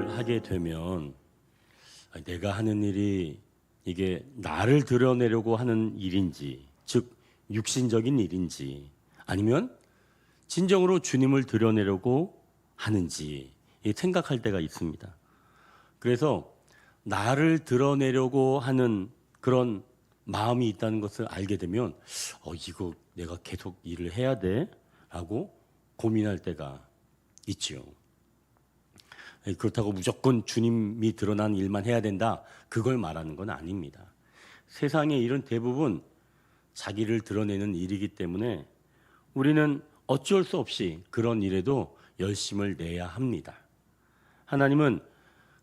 일을 하게 되면 내가 하는 일이 이게 나를 드러내려고 하는 일인지, 즉 육신적인 일인지, 아니면 진정으로 주님을 드러내려고 하는지 생각할 때가 있습니다. 그래서 나를 드러내려고 하는 그런 마음이 있다는 것을 알게 되면 이거 내가 계속 일을 해야 돼? 라고 고민할 때가 있지요. 그렇다고 무조건 주님이 드러난 일만 해야 된다, 그걸 말하는 건 아닙니다. 세상의 일은 대부분 자기를 드러내는 일이기 때문에 우리는 어쩔 수 없이 그런 일에도 열심을 내야 합니다. 하나님은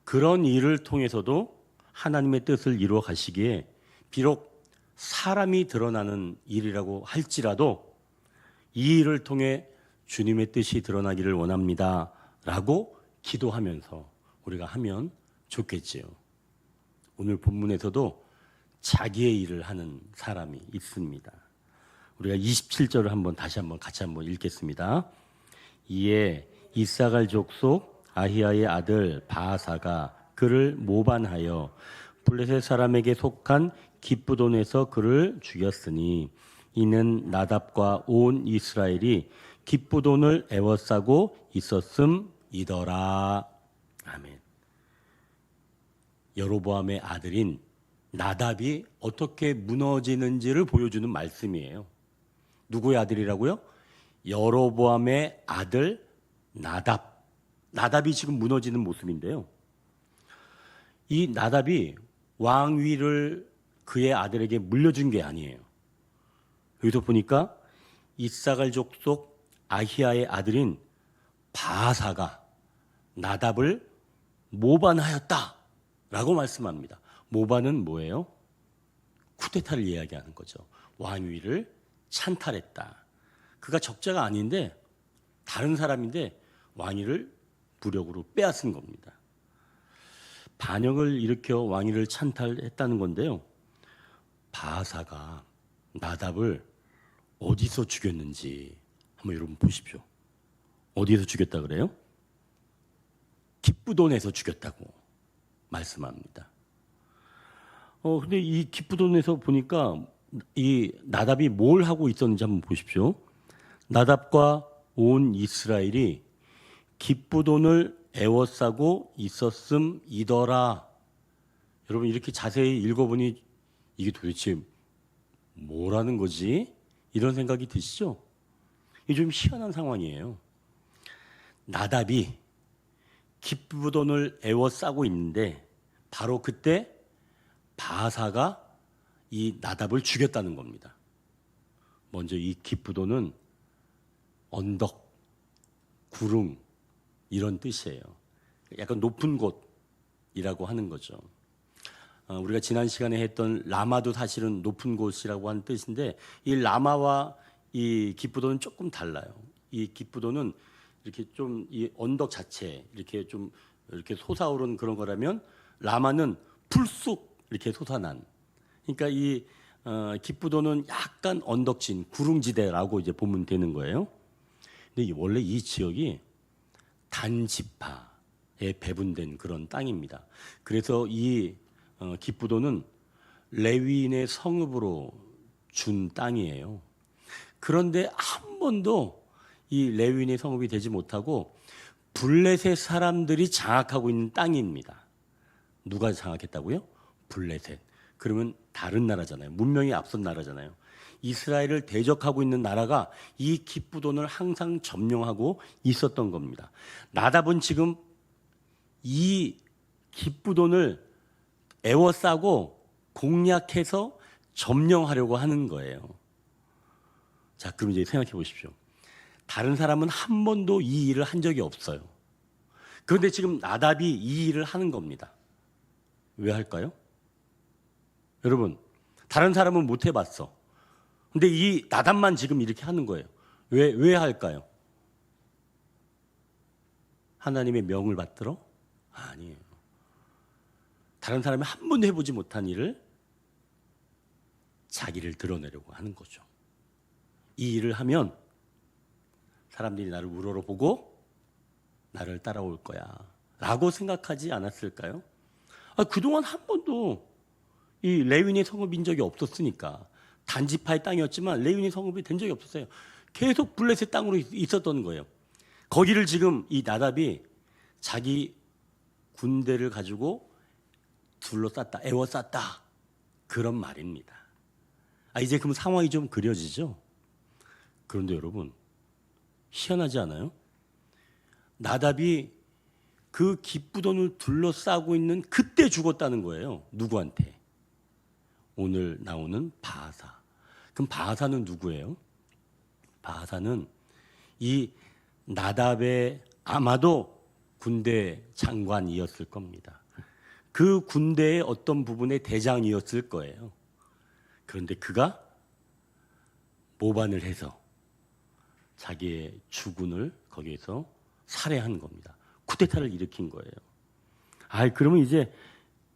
그런 일을 통해서도 하나님의 뜻을 이루어 가시기에 비록 사람이 드러나는 일이라고 할지라도 이 일을 통해 주님의 뜻이 드러나기를 원합니다 라고 기도하면서 우리가 하면 좋겠지요. 오늘 본문에서도 자기의 일을 하는 사람이 있습니다. 우리가 27절을 다시 같이 읽겠습니다. 이에 이사갈 족속 아히야의 아들 바하사가 그를 모반하여 블레셋 사람에게 속한 기브돈에서 그를 죽였으니 이는 나답과 온 이스라엘이 기브돈을 애워싸고 있었음이더라. 아멘. 여로보암의 아들인 나답이 어떻게 무너지는지를 보여주는 말씀이에요. 누구의 아들이라고요? 여로보암의 아들 나답. 나답이 지금 무너지는 모습인데요. 이 나답이 왕위를 그의 아들에게 물려준 게 아니에요. 여기서 보니까 이사갈 족속 아히야의 아들인 바하사가 나답을 모반하였다라고 말씀합니다. 모반은 뭐예요? 쿠데타를 이야기하는 거죠. 왕위를 찬탈했다. 그가 적자가 아닌데 다른 사람인데 왕위를 무력으로 빼앗은 겁니다. 반역을 일으켜 왕위를 찬탈했다는 건데요. 바하사가 나답을 어디서 죽였는지 한번 여러분 보십시오. 어디에서 죽였다 그래요? 기브돈에서 죽였다고 말씀합니다. 근데 이 기브돈에서 보니까 이 나답이 뭘 하고 있었는지 한번 보십시오. 나답과 온 이스라엘이 기브돈을 애워싸고 있었음이더라. 여러분 이렇게 자세히 읽어보니 이게 도대체 뭐라는 거지? 이런 생각이 드시죠? 이게 좀 희한한 상황이에요. 나답이 기브돈을 애워싸고 있는데 바로 그때 바하사가 이 나답을 죽였다는 겁니다. 먼저 이 기브돈은 언덕, 구릉 이런 뜻이에요. 약간 높은 곳이라고 하는 거죠. 우리가 지난 시간에 했던 라마도 사실은 높은 곳이라고 하는 뜻인데 이 라마와 이 기브돈은 조금 달라요. 이 기브돈은 이렇게 좀 이 언덕 자체 이렇게 좀 이렇게 솟아오른 그런 거라면 라마는 불쑥 이렇게 솟아난. 그러니까 이 기브돈은 약간 언덕진 구릉지대라고 이제 보면 되는 거예요. 근데 원래 이 지역이 단지파에 배분된 그런 땅입니다. 그래서 이 기브돈은 레위인의 성읍으로 준 땅이에요. 그런데 한 번도 이 레위인의 성읍이 되지 못하고 블레셋 사람들이 장악하고 있는 땅입니다. 누가 장악했다고요? 블레셋. 그러면 다른 나라잖아요. 문명이 앞선 나라잖아요. 이스라엘을 대적하고 있는 나라가 이 기브돈을 항상 점령하고 있었던 겁니다. 나답은 지금 이 기브돈을 애워싸고 공략해서 점령하려고 하는 거예요. 자, 그럼 이제 생각해 보십시오. 다른 사람은 한 번도 이 일을 한 적이 없어요. 그런데 지금 나답이 이 일을 하는 겁니다. 왜 할까요? 여러분, 다른 사람은 못 해봤어. 근데 이 나답만 지금 이렇게 하는 거예요. 왜 할까요? 하나님의 명을 받들어? 아니에요. 다른 사람이 한 번도 해보지 못한 일을 자기를 드러내려고 하는 거죠. 이 일을 하면 사람들이 나를 우러러보고 나를 따라올 거야 라고 생각하지 않았을까요? 그동안 한 번도 이 레위인의 성읍인 적이 없었으니까. 단지파의 땅이었지만 레위인의 성읍이 된 적이 없었어요. 계속 블레셋 땅으로 있었던 거예요. 거기를 지금 이 나답이 자기 군대를 가지고 둘러쌌다, 에워쌌다, 그런 말입니다. 이제 그럼 상황이 좀 그려지죠? 그런데 여러분, 희한하지 않아요? 나답이 그 기쁘돈을 둘러싸고 있는 그때 죽었다는 거예요. 누구한테? 오늘 나오는 바하사. 그럼 바하사는 누구예요? 바하사는 이 나답의 아마도 군대 장관이었을 겁니다. 그 군대의 어떤 부분의 대장이었을 거예요. 그런데 그가 모반을 해서 자기의 주군을 거기에서 살해한 겁니다. 쿠데타를 일으킨 거예요. 그러면 이제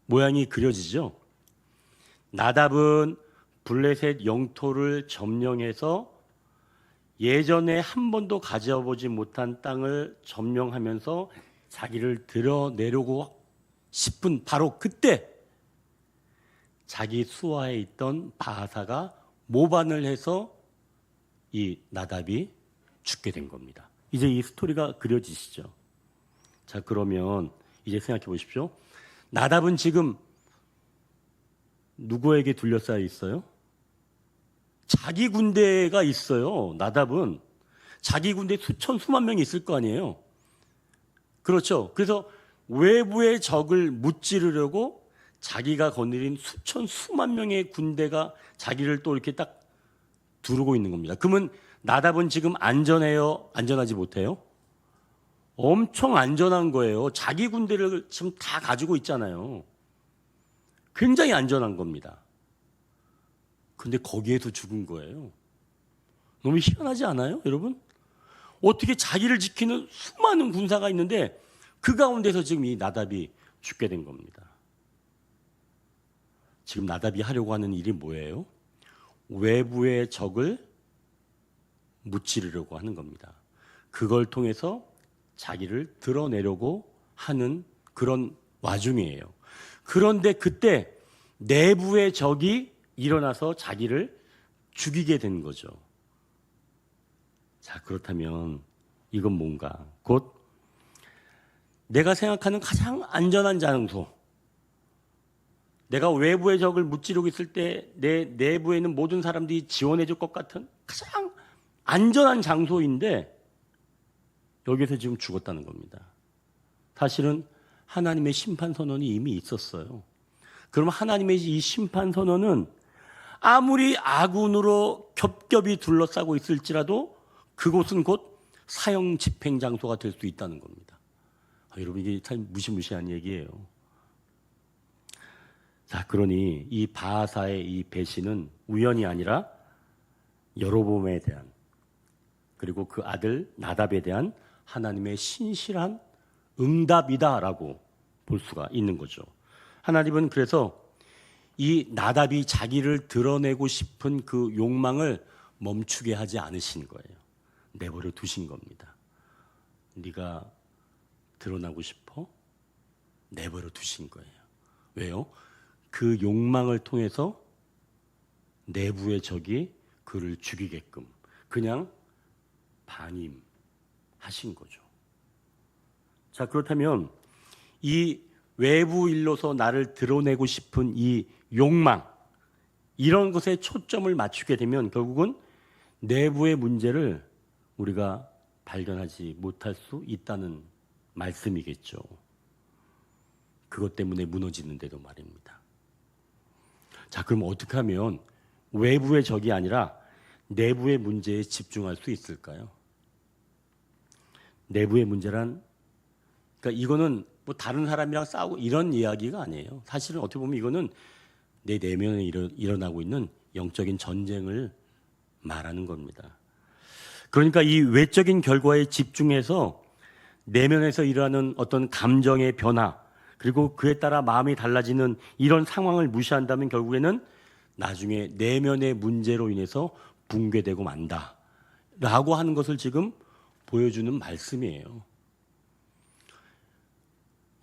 모양이 그려지죠? 나답은 블레셋 영토를 점령해서 예전에 한 번도 가져보지 못한 땅을 점령하면서 자기를 드러내려고 싶은 바로 그때 자기 수하에 있던 바하사가 모반을 해서 이 나답이 죽게 된 겁니다. 이제 이 스토리가 그려지시죠? 자, 그러면 이제 생각해 보십시오. 나답은 지금 누구에게 둘러싸여 있어요? 자기 군대가 있어요. 나답은 자기 군대 수천 수만 명이 있을 거 아니에요. 그렇죠. 그래서 외부의 적을 무찌르려고 자기가 거느린 수천 수만 명의 군대가 자기를 또 이렇게 딱 두르고 있는 겁니다. 그러면 나답은 지금 안전해요? 안전하지 못해요? 엄청 안전한 거예요. 자기 군대를 지금 다 가지고 있잖아요. 굉장히 안전한 겁니다. 근데 거기에서 죽은 거예요. 너무 희한하지 않아요, 여러분? 어떻게 자기를 지키는 수많은 군사가 있는데 그 가운데서 지금 이 나답이 죽게 된 겁니다. 지금 나답이 하려고 하는 일이 뭐예요? 외부의 적을 무찌르려고 하는 겁니다. 그걸 통해서 자기를 드러내려고 하는 그런 와중이에요. 그런데 그때 내부의 적이 일어나서 자기를 죽이게 된 거죠. 자, 그렇다면 이건 뭔가? 곧 내가 생각하는 가장 안전한 장소, 내가 외부의 적을 무찌르고 있을 때 내 내부에 있는 모든 사람들이 지원해 줄 것 같은 가장 안전한 장소인데 여기서 지금 죽었다는 겁니다. 사실은 하나님의 심판 선언이 이미 있었어요. 그럼 하나님의 이 심판 선언은 아무리 아군으로 겹겹이 둘러싸고 있을지라도 그곳은 곧 사형 집행 장소가 될 수 있다는 겁니다. 여러분, 이게 참 무시무시한 얘기예요. 자, 그러니 이 바하사의 이 배신은 우연이 아니라 여로보암에 대한, 그리고 그 아들 나답에 대한 하나님의 신실한 응답이다라고 볼 수가 있는 거죠. 하나님은 그래서 이 나답이 자기를 드러내고 싶은 그 욕망을 멈추게 하지 않으신 거예요. 내버려 두신 겁니다. 네가 드러나고 싶어? 내버려 두신 거예요. 왜요? 그 욕망을 통해서 내부의 적이 그를 죽이게끔 그냥 방임하신 거죠. 자, 그렇다면 이 외부 일로서 나를 드러내고 싶은 이 욕망, 이런 것에 초점을 맞추게 되면 결국은 내부의 문제를 우리가 발견하지 못할 수 있다는 말씀이겠죠. 그것 때문에 무너지는데도 말입니다. 자, 그럼 어떻게 하면 외부의 적이 아니라 내부의 문제에 집중할 수 있을까요? 내부의 문제란, 그러니까 이거는 뭐 다른 사람이랑 싸우고 이런 이야기가 아니에요. 사실은 어떻게 보면 이거는 내 내면에 일어나고 있는 영적인 전쟁을 말하는 겁니다. 그러니까 이 외적인 결과에 집중해서 내면에서 일어나는 어떤 감정의 변화, 그리고 그에 따라 마음이 달라지는 이런 상황을 무시한다면 결국에는 나중에 내면의 문제로 인해서 붕괴되고 만다 라고 하는 것을 지금 보여주는 말씀이에요.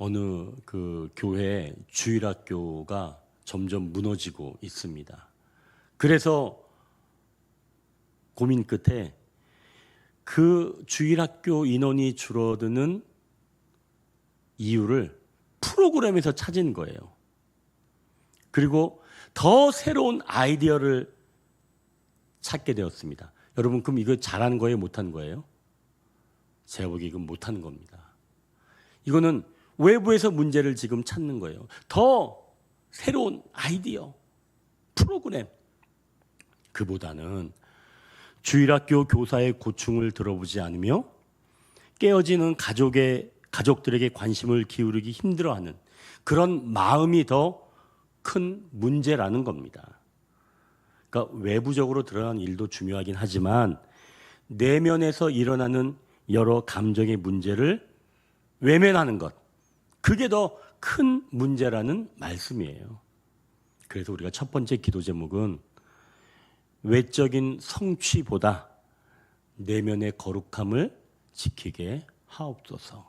어느 그 교회 주일학교가 점점 무너지고 있습니다. 그래서 고민 끝에 그 주일학교 인원이 줄어드는 이유를 프로그램에서 찾은 거예요. 그리고 더 새로운 아이디어를 찾게 되었습니다. 여러분, 그럼 이거 잘하는 거예요? 못하는 거예요? 제가 보기에 이건 못하는 겁니다. 이거는 외부에서 문제를 지금 찾는 거예요. 더 새로운 아이디어, 프로그램. 그보다는 주일학교 교사의 고충을 들어보지 않으며 깨어지는 가족들에게 관심을 기울이기 힘들어하는 그런 마음이 더 큰 문제라는 겁니다. 그러니까 외부적으로 드러나는 일도 중요하긴 하지만 내면에서 일어나는 여러 감정의 문제를 외면하는 것, 그게 더 큰 문제라는 말씀이에요. 그래서 우리가 첫 번째 기도 제목은 외적인 성취보다 내면의 거룩함을 지키게 하옵소서.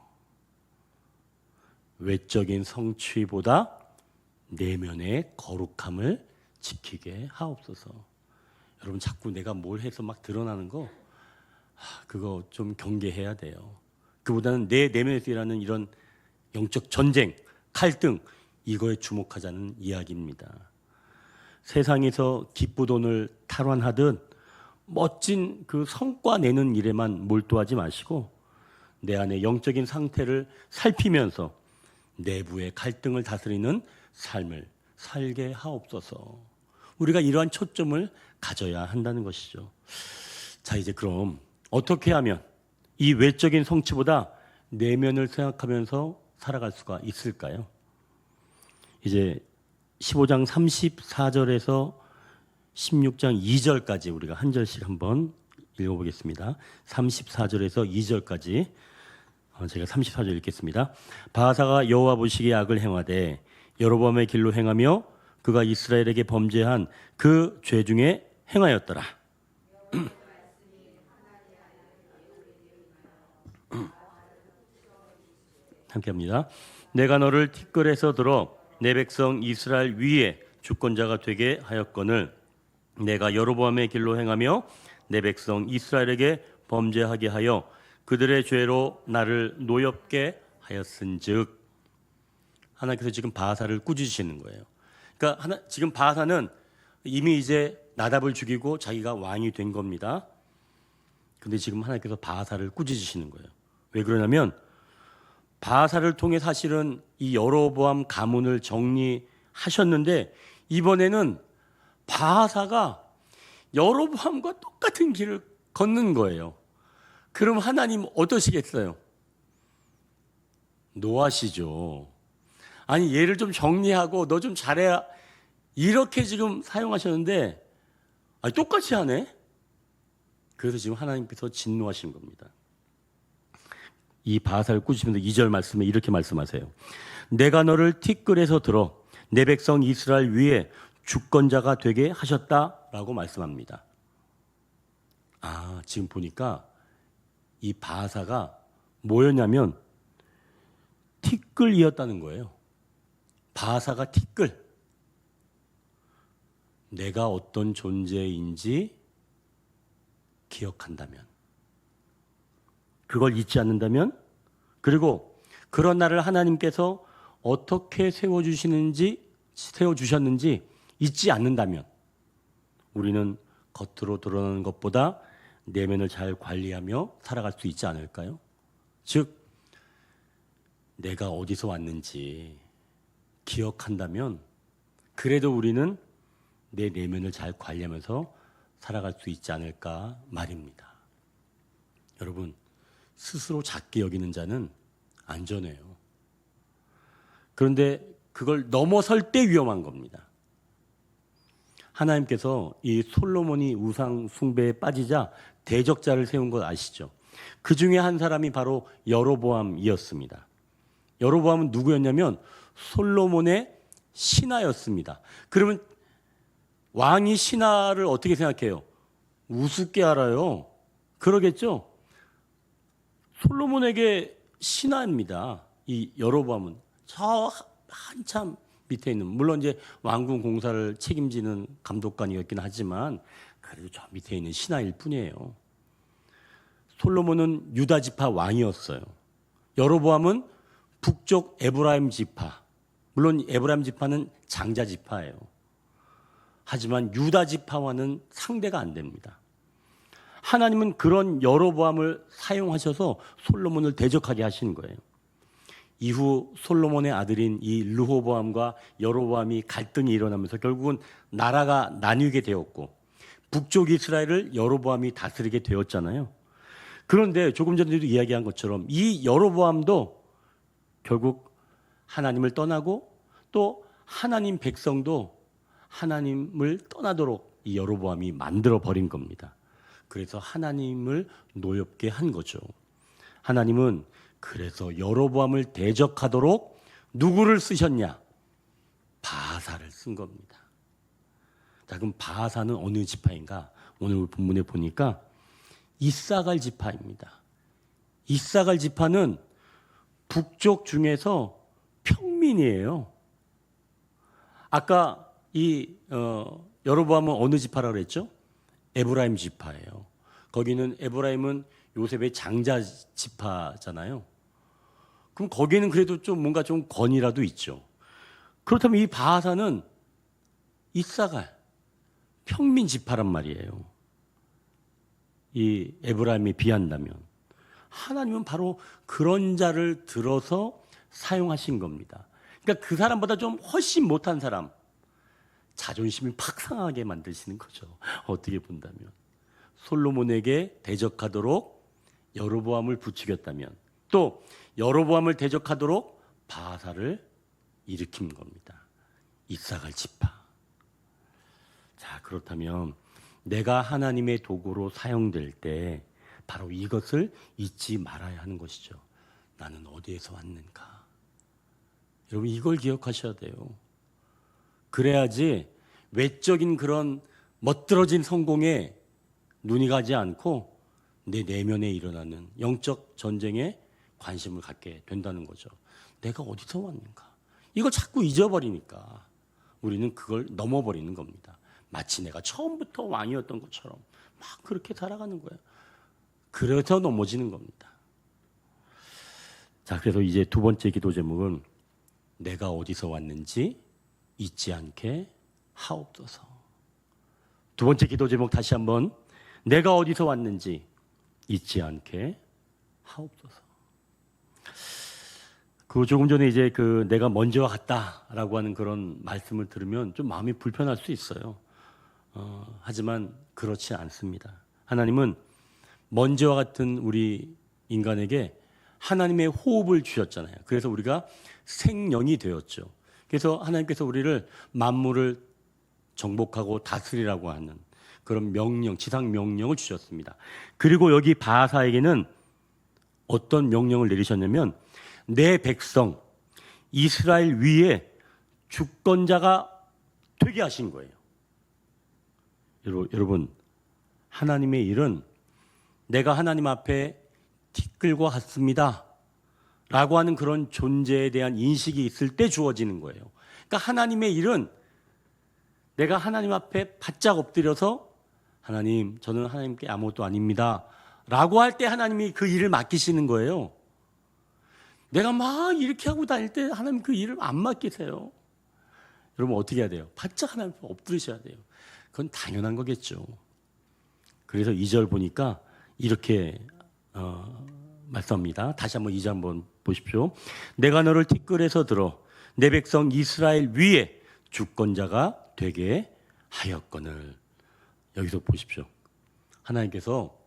외적인 성취보다 내면의 거룩함을 지키게 하옵소서. 여러분, 자꾸 내가 뭘 해서 막 드러나는 거, 그거 좀 경계해야 돼요. 그보다는 내 내면에서 일어나는 이런 영적 전쟁, 갈등, 이거에 주목하자는 이야기입니다. 세상에서 기쁘돈을 탈환하듯 멋진 그 성과 내는 일에만 몰두하지 마시고 내 안의 영적인 상태를 살피면서 내부의 갈등을 다스리는 삶을 살게 하옵소서. 우리가 이러한 초점을 가져야 한다는 것이죠. 자, 이제 그럼 어떻게 하면 이 외적인 성취보다 내면을 생각하면서 살아갈 수가 있을까요? 이제 15장 34절에서 16장 2절까지 우리가 한 절씩 한번 읽어보겠습니다. 34절에서 2절까지 제가 34절 읽겠습니다. 바하사가 여호와 보시기에 악을 행하되 여로보암의 길로 행하며 그가 이스라엘에게 범죄한 그 죄 중에 행하였더라. 함께합니다. 내가 너를 티끌에서 들어 내 백성 이스라엘 위에 주권자가 되게 하였거늘 내가 여로보암의 길로 행하며 내 백성 이스라엘에게 범죄하게 하여 그들의 죄로 나를 노엽게 하였은즉. 하나님께서 지금 바하사를 꾸짖으시는 거예요. 그러니까 지금 바하사는 이미 이제 나답을 죽이고 자기가 왕이 된 겁니다. 근데 지금 하나님께서 바하사를 꾸짖으시는 거예요. 왜 그러냐면 바하사를 통해 사실은 이 여로보암 가문을 정리하셨는데 이번에는 바하사가 여로보암과 똑같은 길을 걷는 거예요. 그럼 하나님 어떠시겠어요? 노하시죠. 아니, 얘를 좀 정리하고 너 좀 잘해야, 이렇게 지금 사용하셨는데 똑같이 하네. 그래서 지금 하나님께서 진노하시는 겁니다. 이 바하사를 꾸짖으면서 2절 말씀에 이렇게 말씀하세요. 내가 너를 티끌에서 들어 내 백성 이스라엘 위에 주권자가 되게 하셨다라고 말씀합니다. 지금 보니까 이 바하사가 뭐였냐면 티끌이었다는 거예요. 바하사가 티끌. 내가 어떤 존재인지 기억한다면, 그걸 잊지 않는다면, 그리고 그런 나를 하나님께서 어떻게 세워주셨는지 잊지 않는다면 우리는 겉으로 드러나는 것보다 내면을 잘 관리하며 살아갈 수 있지 않을까요? 즉, 내가 어디서 왔는지 기억한다면 그래도 우리는 내 내면을 잘 관리하면서 살아갈 수 있지 않을까 말입니다. 여러분, 스스로 작게 여기는 자는 안전해요. 그런데 그걸 넘어설 때 위험한 겁니다. 하나님께서 이 솔로몬이 우상 숭배에 빠지자 대적자를 세운 것 아시죠? 그 중에 한 사람이 바로 여로보암이었습니다. 여로보암은 누구였냐면 솔로몬의 신하였습니다. 그러면 왕이 신하를 어떻게 생각해요? 우습게 알아요. 그러겠죠? 솔로몬에게 신하입니다. 이 여로보암은 저 한참 밑에 있는, 물론 이제 왕궁 공사를 책임지는 감독관이었긴 하지만 그래도 저 밑에 있는 신하일 뿐이에요. 솔로몬은 유다 지파 왕이었어요. 여로보암은 북쪽 에브라임 지파, 물론 에브라임 지파는 장자 지파예요. 하지만 유다 지파와는 상대가 안 됩니다. 하나님은 그런 여로보암을 사용하셔서 솔로몬을 대적하게 하시는 거예요. 이후 솔로몬의 아들인 이 르호보암과 여로보암이 갈등이 일어나면서 결국은 나라가 나뉘게 되었고 북쪽 이스라엘을 여로보암이 다스리게 되었잖아요. 그런데 조금 전에도 이야기한 것처럼 이 여로보암도 결국 하나님을 떠나고 또 하나님 백성도 하나님을 떠나도록 이 여로보암이 만들어 버린 겁니다. 그래서 하나님을 노엽게 한 거죠. 하나님은 그래서 여로보암을 대적하도록 누구를 쓰셨냐? 바하사를 쓴 겁니다. 자, 그럼 바하사는 어느 지파인가? 오늘 본문에 보니까 이사갈 지파입니다. 이사갈 지파는 북쪽 중에서 평민이에요. 아까 이 여로보암은 어느 지파라고 그랬죠? 에브라임 지파예요. 거기는 에브라임은 요셉의 장자 지파잖아요. 그럼 거기에는 그래도 좀 뭔가 좀 권위라도 있죠. 그렇다면 이 바하사는 이사갈 평민 지파란 말이에요. 이 에브라임에 비한다면 하나님은 바로 그런 자를 들어서 사용하신 겁니다. 그러니까 그 사람보다 좀 훨씬 못한 사람, 자존심이 팍 상하게 만드시는 거죠. 어떻게 본다면 솔로몬에게 대적하도록 여로보암을 부추겼다면 또 여로보암을 대적하도록 바하사를 일으킨 겁니다. 이사갈 지파. 자, 그렇다면 내가 하나님의 도구로 사용될 때 바로 이것을 잊지 말아야 하는 것이죠. 나는 어디에서 왔는가? 여러분 이걸 기억하셔야 돼요. 그래야지 외적인 그런 멋들어진 성공에 눈이 가지 않고 내 내면에 일어나는 영적 전쟁에 관심을 갖게 된다는 거죠. 내가 어디서 왔는가? 이걸 자꾸 잊어버리니까 우리는 그걸 넘어버리는 겁니다. 마치 내가 처음부터 왕이었던 것처럼 막 그렇게 살아가는 거예요. 그래서 넘어지는 겁니다. 자, 그래서 이제 두 번째 기도 제목은 내가 어디서 왔는지 잊지 않게 하옵소서. 두 번째 기도 제목 다시 한번, 내가 어디서 왔는지 잊지 않게 하옵소서. 그 조금 전에 이제 그 내가 먼저 갔다라고 하는 그런 말씀을 들으면 좀 마음이 불편할 수 있어요. 하지만 그렇지 않습니다. 하나님은 먼지와 같은 우리 인간에게 하나님의 호흡을 주셨잖아요. 그래서 우리가 생명이 되었죠. 그래서 하나님께서 우리를 만물을 정복하고 다스리라고 하는 그런 명령, 지상 명령을 주셨습니다. 그리고 여기 바하사에게는 어떤 명령을 내리셨냐면 내 백성 이스라엘 위에 주권자가 되게 하신 거예요. 여러분, 하나님의 일은 내가 하나님 앞에 티끌과 같습니다 라고 하는 그런 존재에 대한 인식이 있을 때 주어지는 거예요. 그러니까 하나님의 일은 내가 하나님 앞에 바짝 엎드려서 하나님, 저는 하나님께 아무것도 아닙니다 라고 할 때 하나님이 그 일을 맡기시는 거예요. 내가 막 이렇게 하고 다닐 때 하나님 그 일을 안 맡기세요. 여러분 어떻게 해야 돼요? 바짝 하나님 앞에 엎드리셔야 돼요. 그건 당연한 거겠죠. 그래서 2절 보니까 이렇게 말씀합니다. 다시 한번 2절 한번 보십시오. 내가 너를 티끌에서 들어 내 백성 이스라엘 위에 주권자가 되게 하였거늘. 여기서 보십시오. 하나님께서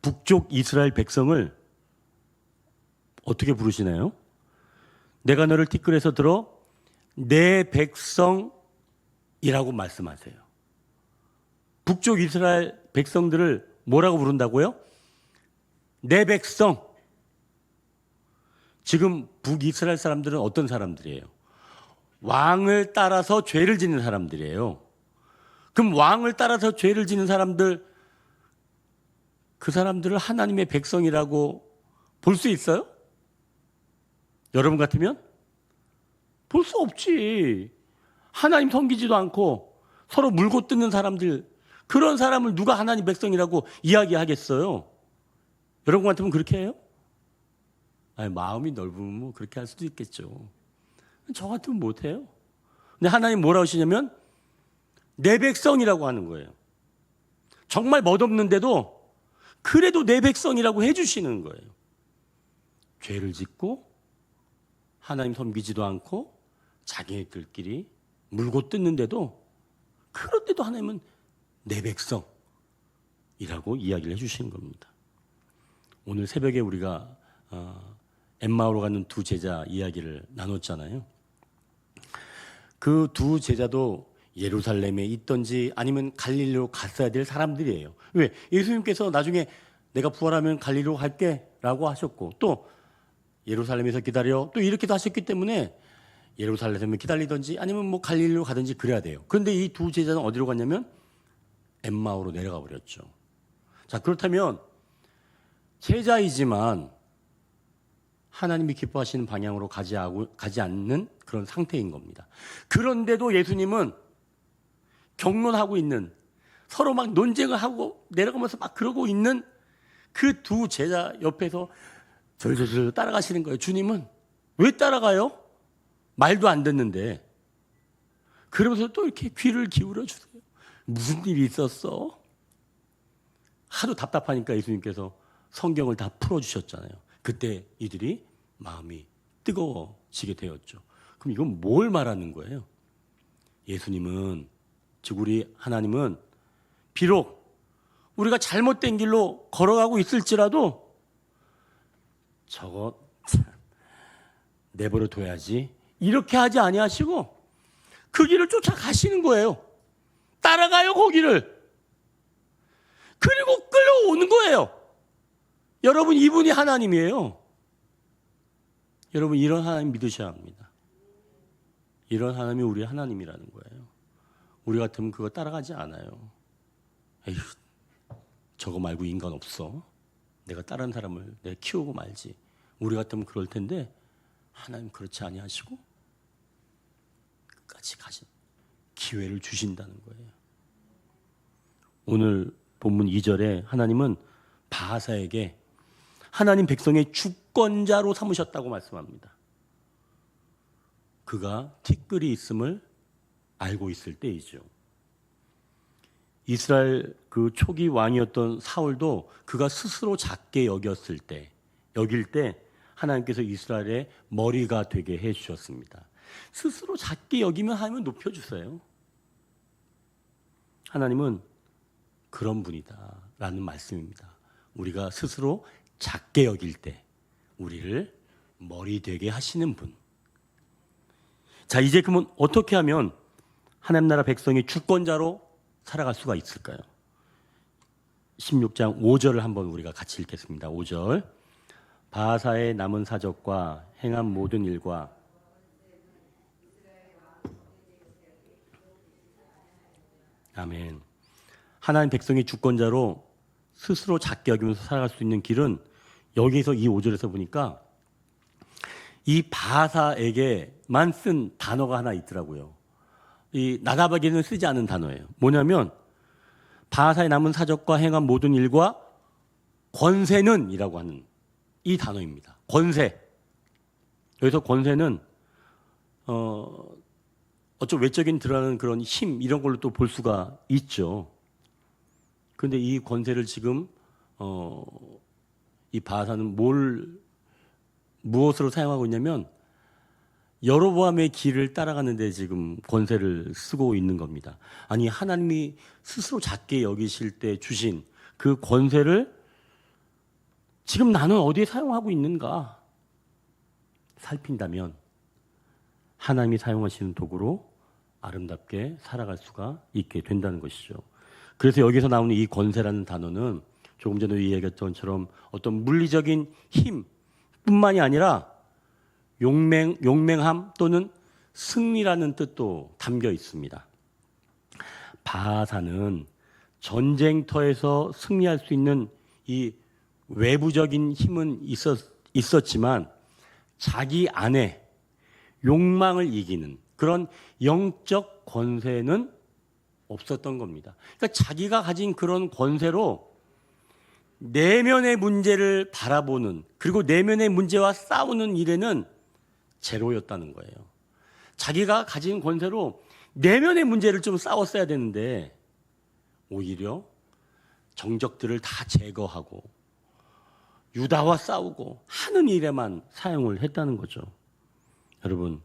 북쪽 이스라엘 백성을 어떻게 부르시나요? 내가 너를 티끌에서 들어 내 백성이라고 말씀하세요. 북쪽 이스라엘 백성들을 뭐라고 부른다고요? 내 백성. 지금 북이스라엘 사람들은 어떤 사람들이에요? 왕을 따라서 죄를 짓는 사람들이에요. 그럼 왕을 따라서 죄를 짓는 사람들, 그 사람들을 하나님의 백성이라고 볼 수 있어요? 여러분 같으면 볼 수 없지. 하나님 섬기지도 않고 서로 물고 뜯는 사람들, 그런 사람을 누가 하나님 백성이라고 이야기하겠어요? 여러분 같으면 그렇게 해요? 아니, 마음이 넓으면 뭐 그렇게 할 수도 있겠죠. 저 같으면 못해요. 근데 하나님 뭐라고 하시냐면 내 백성이라고 하는 거예요. 정말 멋없는데도 그래도 내 백성이라고 해주시는 거예요. 죄를 짓고 하나님 섬기지도 않고 자기네들끼리 물고 뜯는데도, 그런데도 하나님은 내 백성이라고 이야기를 해주시는 겁니다. 오늘 새벽에 우리가 엠마오로 가는 두 제자 이야기를 나눴잖아요. 그 두 제자도 예루살렘에 있던지 아니면 갈릴리로 갔어야 될 사람들이에요. 왜? 예수님께서 나중에 내가 부활하면 갈릴리로 갈게 라고 하셨고, 또 예루살렘에서 기다려, 또 이렇게도 하셨기 때문에 예루살렘에 기다리든지 아니면 뭐 갈릴리로 가든지 그래야 돼요. 그런데 이 두 제자는 어디로 갔냐면 엠마오로 내려가 버렸죠. 자, 그렇다면 제자이지만 하나님이 기뻐하시는 방향으로 가지 않는 그런 상태인 겁니다. 그런데도 예수님은 경론하고 있는, 서로 막 논쟁을 하고 내려가면서 막 그러고 있는 그 두 제자 옆에서 절절절 따라가시는 거예요. 주님은 왜 따라가요? 말도 안 듣는데. 그러면서 또 이렇게 귀를 기울여 주세요. 무슨 일이 있었어? 하도 답답하니까 예수님께서 성경을 다 풀어주셨잖아요. 그때 이들이 마음이 뜨거워지게 되었죠. 그럼 이건 뭘 말하는 거예요? 예수님은, 즉 우리 하나님은 비록 우리가 잘못된 길로 걸어가고 있을지라도 저거 참 내버려 둬야지 이렇게 하지 아니하시고 그 길을 쫓아가시는 거예요. 따라가요, 거기를. 그리고 끌어오는 거예요. 여러분, 이분이 하나님이에요. 여러분, 이런 하나님 믿으셔야 합니다. 이런 하나님이 우리 하나님이라는 거예요. 우리 같으면 그거 따라가지 않아요. 에휴, 저거 말고 인간 없어. 내가 다른 사람을 내가 키우고 말지. 우리 같으면 그럴 텐데 하나님 그렇지 아니하시고 끝까지 가신 기회를 주신다는 거예요. 오늘 본문 2절에 하나님은 바하사에게 하나님 백성의 주권자로 삼으셨다고 말씀합니다. 그가 티끌이 있음을 알고 있을 때이죠. 이스라엘 그 초기 왕이었던 사울도 그가 스스로 작게 여길 때 하나님께서 이스라엘의 머리가 되게 해 주셨습니다. 스스로 작게 여기면 하나님은 높여주세요. 하나님은 그런 분이다라는 말씀입니다. 우리가 스스로 작게 여길 때 우리를 머리 되게 하시는 분. 자, 이제 그러면 어떻게 하면 하나님 나라 백성의 주권자로 살아갈 수가 있을까요? 16장 5절을 한번 우리가 같이 읽겠습니다. 5절. 바하사의 남은 사적과 행한 모든 일과 아멘. 하나님 백성의 주권자로 스스로 작게 여기면서 살아갈 수 있는 길은 여기서 이 5절에서 보니까 이 바하사에게만 쓴 단어가 하나 있더라고요. 이 나다박에는 쓰지 않은 단어예요. 뭐냐면 바하사의 남은 사적과 행한 모든 일과 권세는 이라고 하는 이 단어입니다. 권세. 여기서 권세는 어쩌 외적인 드러나는 그런 힘 이런 걸로 또 볼 수가 있죠. 그런데 이 권세를 지금 이 바하사는 무엇으로 사용하고 있냐면 여로보암의 길을 따라가는데 지금 권세를 쓰고 있는 겁니다. 아니, 하나님이 스스로 작게 여기실 때 주신 그 권세를 지금 나는 어디에 사용하고 있는가 살핀다면 하나님이 사용하시는 도구로 아름답게 살아갈 수가 있게 된다는 것이죠. 그래서 여기서 나오는 이 권세라는 단어는 조금 전에 이야기했던 것처럼 어떤 물리적인 힘뿐만이 아니라 용맹함 또는 승리라는 뜻도 담겨 있습니다. 바하사는 전쟁터에서 승리할 수 있는 이 외부적인 힘은 있었지만 자기 안에 욕망을 이기는 그런 영적 권세는 없었던 겁니다. 그러니까 자기가 가진 그런 권세로 내면의 문제를 바라보는, 그리고 내면의 문제와 싸우는 일에는 제로였다는 거예요. 자기가 가진 권세로 내면의 문제를 좀 싸웠어야 되는데 오히려 정적들을 다 제거하고 유다와 싸우고 하는 일에만 사용을 했다는 거죠. 여러분,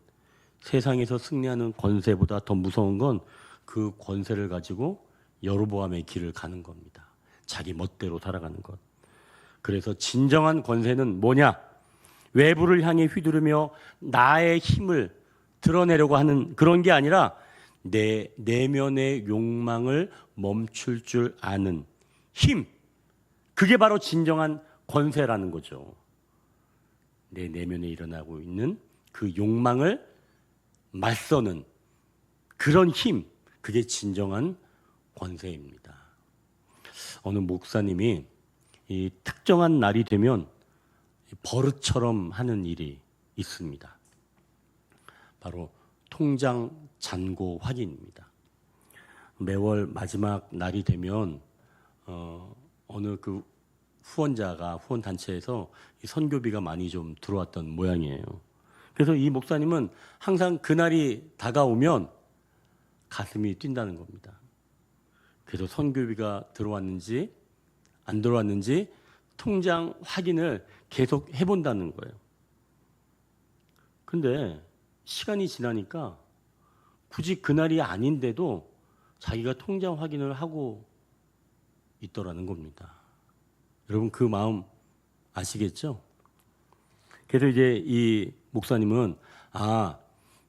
세상에서 승리하는 권세보다 더 무서운 건 그 권세를 가지고 여로보암의 길을 가는 겁니다. 자기 멋대로 살아가는 것. 그래서 진정한 권세는 뭐냐? 외부를 향해 휘두르며 나의 힘을 드러내려고 하는 그런 게 아니라 내 내면의 욕망을 멈출 줄 아는 힘. 그게 바로 진정한 권세라는 거죠. 내 내면에 일어나고 있는 그 욕망을 맞서는 그런 힘. 그게 진정한 권세입니다. 어느 목사님이 이 특정한 날이 되면 버릇처럼 하는 일이 있습니다. 바로 통장 잔고 확인입니다. 매월 마지막 날이 되면 어느 그 후원자가 후원 단체에서 선교비가 많이 좀 들어왔던 모양이에요. 그래서 이 목사님은 항상 그날이 다가오면 가슴이 뛴다는 겁니다. 그래서 선교비가 들어왔는지 안 들어왔는지 통장 확인을 계속 해본다는 거예요. 근데 시간이 지나니까 굳이 그날이 아닌데도 자기가 통장 확인을 하고 있더라는 겁니다. 여러분 그 마음 아시겠죠? 그래서 이제 이 목사님은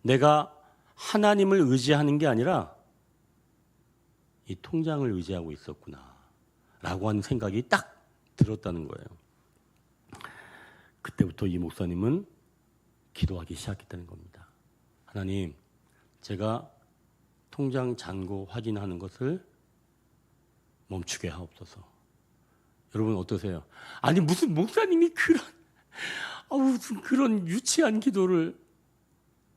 내가 하나님을 의지하는 게 아니라 이 통장을 의지하고 있었구나 라고 하는 생각이 딱 들었다는 거예요. 그때부터 이 목사님은 기도하기 시작했다는 겁니다. 하나님, 제가 통장 잔고 확인하는 것을 멈추게 하옵소서. 여러분 어떠세요? 아니 무슨 목사님이 무슨 그런 유치한 기도를.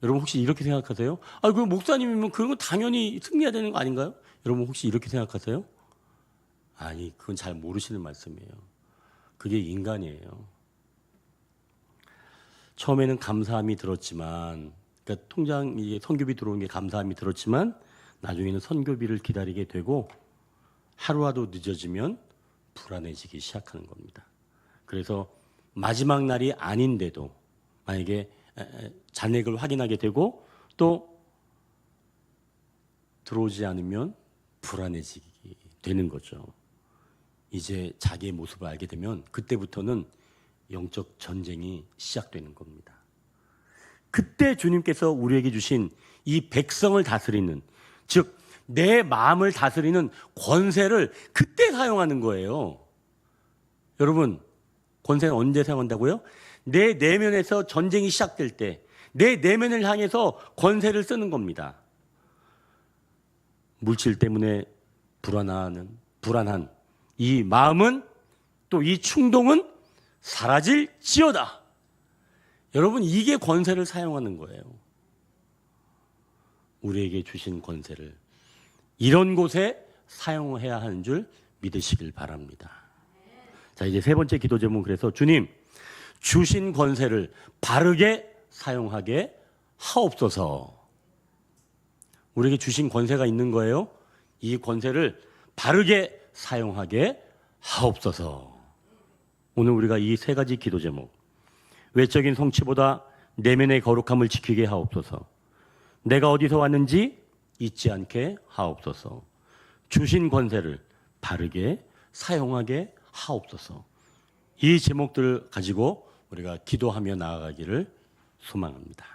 여러분 혹시 이렇게 생각하세요? 그 목사님이면 그런 거 당연히 승리해야 되는 거 아닌가요? 여러분 혹시 이렇게 생각하세요? 아니 그건 잘 모르시는 말씀이에요. 그게 인간이에요. 처음에는 감사함이 들었지만, 그러니까 통장 이게 선교비 들어온 게 감사함이 들었지만 나중에는 선교비를 기다리게 되고 하루라도 늦어지면 불안해지기 시작하는 겁니다. 그래서 마지막 날이 아닌데도 만약에 잔액을 확인하게 되고 또 들어오지 않으면 불안해지게 되는 거죠. 이제 자기의 모습을 알게 되면 그때부터는 영적 전쟁이 시작되는 겁니다. 그때 주님께서 우리에게 주신 이 백성을 다스리는, 즉 내 마음을 다스리는 권세를 그때 사용하는 거예요. 여러분, 권세는 언제 사용한다고요? 내 내면에서 전쟁이 시작될 때, 내 내면을 향해서 권세를 쓰는 겁니다. 물질 때문에 불안한 이 마음은, 또 이 충동은 사라질지어다. 여러분, 이게 권세를 사용하는 거예요. 우리에게 주신 권세를 이런 곳에 사용해야 하는 줄 믿으시길 바랍니다. 자, 이제 세 번째 기도 제목은 그래서 주님, 주신 권세를 바르게 사용하게 하옵소서. 우리에게 주신 권세가 있는 거예요. 이 권세를 바르게 사용하게 하옵소서. 오늘 우리가 이 세 가지 기도 제목, 외적인 성취보다 내면의 거룩함을 지키게 하옵소서. 내가 어디서 왔는지 잊지 않게 하옵소서. 주신 권세를 바르게 사용하게 하옵소서. 이 제목들을 가지고 우리가 기도하며 나아가기를 소망합니다.